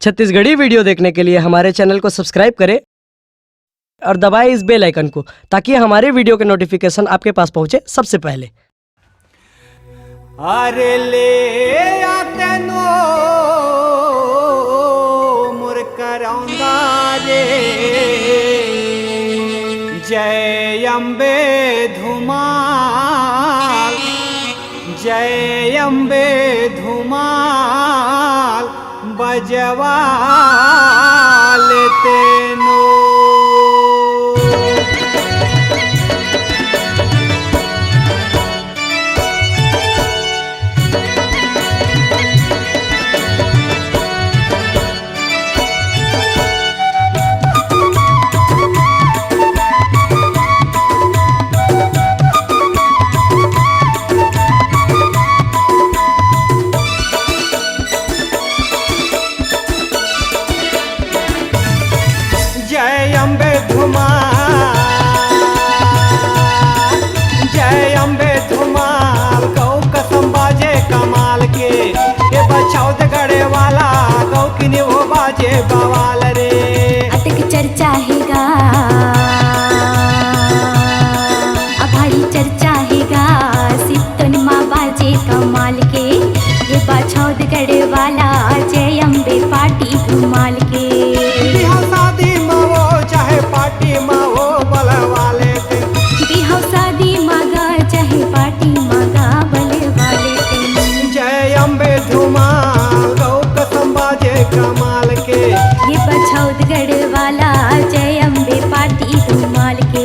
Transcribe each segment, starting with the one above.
Chhattisgarhi video देखने के लिए हमारे चैनल को सब्सक्राइब करें और दबाएं इस बेल आइकन को ताकि हमारे वीडियो के नोटिफिकेशन आपके पास पहुंचे सबसे पहले। अरे ले आते नो मुरकरौंदा रे जय अम्बे धुमाल जय अम्बे धुमाल बजवा लेते नो। जय अम्बे धुमाल गौ कसम बाजे कमाल के ये बछौत गड़े वाला गौ किनी वो बाजे बवाल रे। अटक चर्चा हैगा अभाड़ी चर्चा हैगा सितन माँ बाजे कमाल के ये बछौत गड़े वाला जय अम्बे पार्टी धुमाल के। बिहाव शादी में वो चाहे पार्टी में वो बलवा लेते बिहाव शादी मागा चाहे पार्टी मागा बले वाले थे। जय अम्बे धुमाल गौ कसम बाजे कमाल के ये बछौत गढ़ वाला जय अम्बे पार्टी धुमाल के।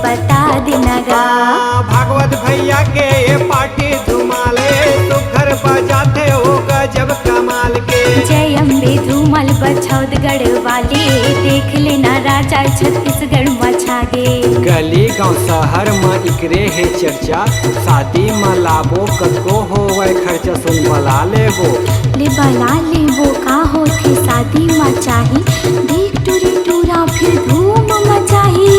बता देना भागवत भैया के ये पार्टी धुमाले तो घर बजाते हो गजब कमाल के। जय अम्बे धूमल बछौत गढ़ वाले देख लेना राजा छत्तीसगढ़ मछागे। गली गांव शहर में इकरे है चर्चा शादी में लाबो कतको हो वह खर्चा सुन बला ले वो का होथे शादी में चाही देख टूरी टूरा फिर धूम मचाही।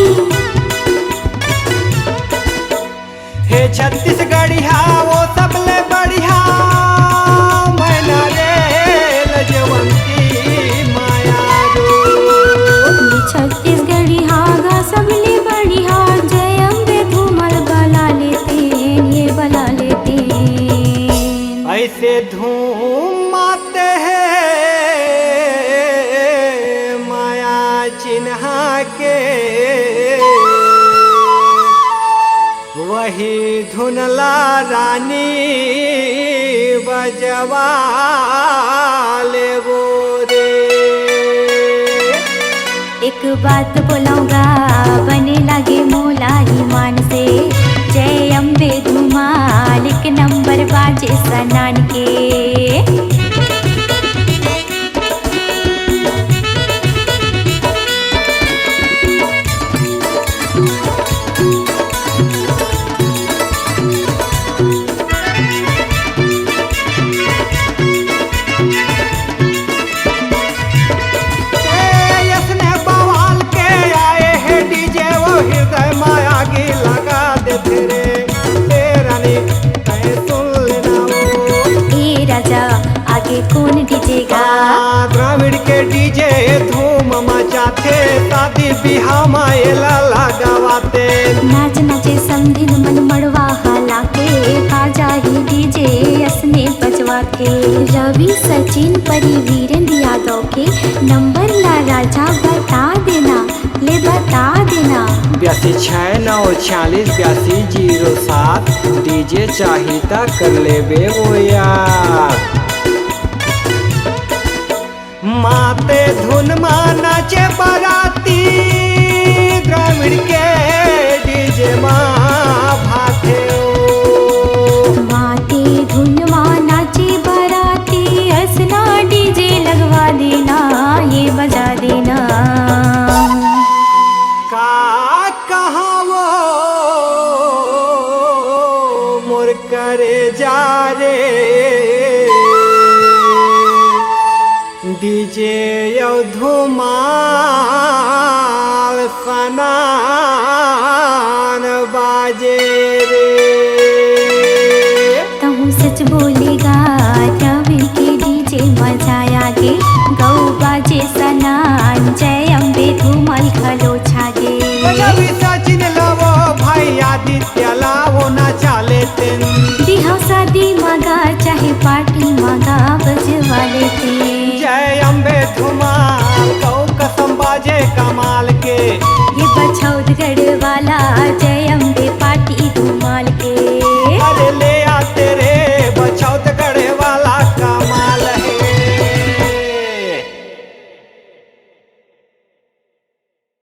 हे छत्तीसगढ़िया वो सबले बढ़िया मैना रे लजवंती माया ये छत्तीसगढ़िया गा सबले बढ़िया जय अम्बे धूमल बला लेते ये बला लेते ऐसे धूम माते हैं माया चिन्हा के वही धुनला रानी बजवा ले वो रे। एक बात बोलूँगा बने लगे मोला ही मान से जय अम्बे धुमाल एक नंबर बाजे सनान के। आगे कौन डीजेगा द्राविड़ के डीजे धूम मचाते शादी बिहाव में लगावाते नाच नाचे समधिन मन मड़वा हला के बाजा ही डीजे असने बजवा के। रवि सचिन परी वीरेंद्र यादव के नंबर ला राजा बता देना ले बता देना 8269468207 डीजे चाहिता कर लेबे वो यार। माते धुन माँ नाचे बाराती द्राविड़ के डीजे माँ भाते माते धुन माँ नाचे बाराती असना डीजे लगवा डीजे यौ धुमाल सनान बाजे रे। कहूँ सच बोलेगा रवि के डीजे मचाया गे, गौ बाजे सनान जय अम्बे धूमल खलो छागे। रवि सचिन लावो भाई आदित्य लावो ना चाले तेन, बिहाव शादी मगा चाहे पार्टी मगा बजवा लेते। जय अम्बे धुमाल गौ कसम बाजे कमाल के। ये बछौदगढ़ वाला जय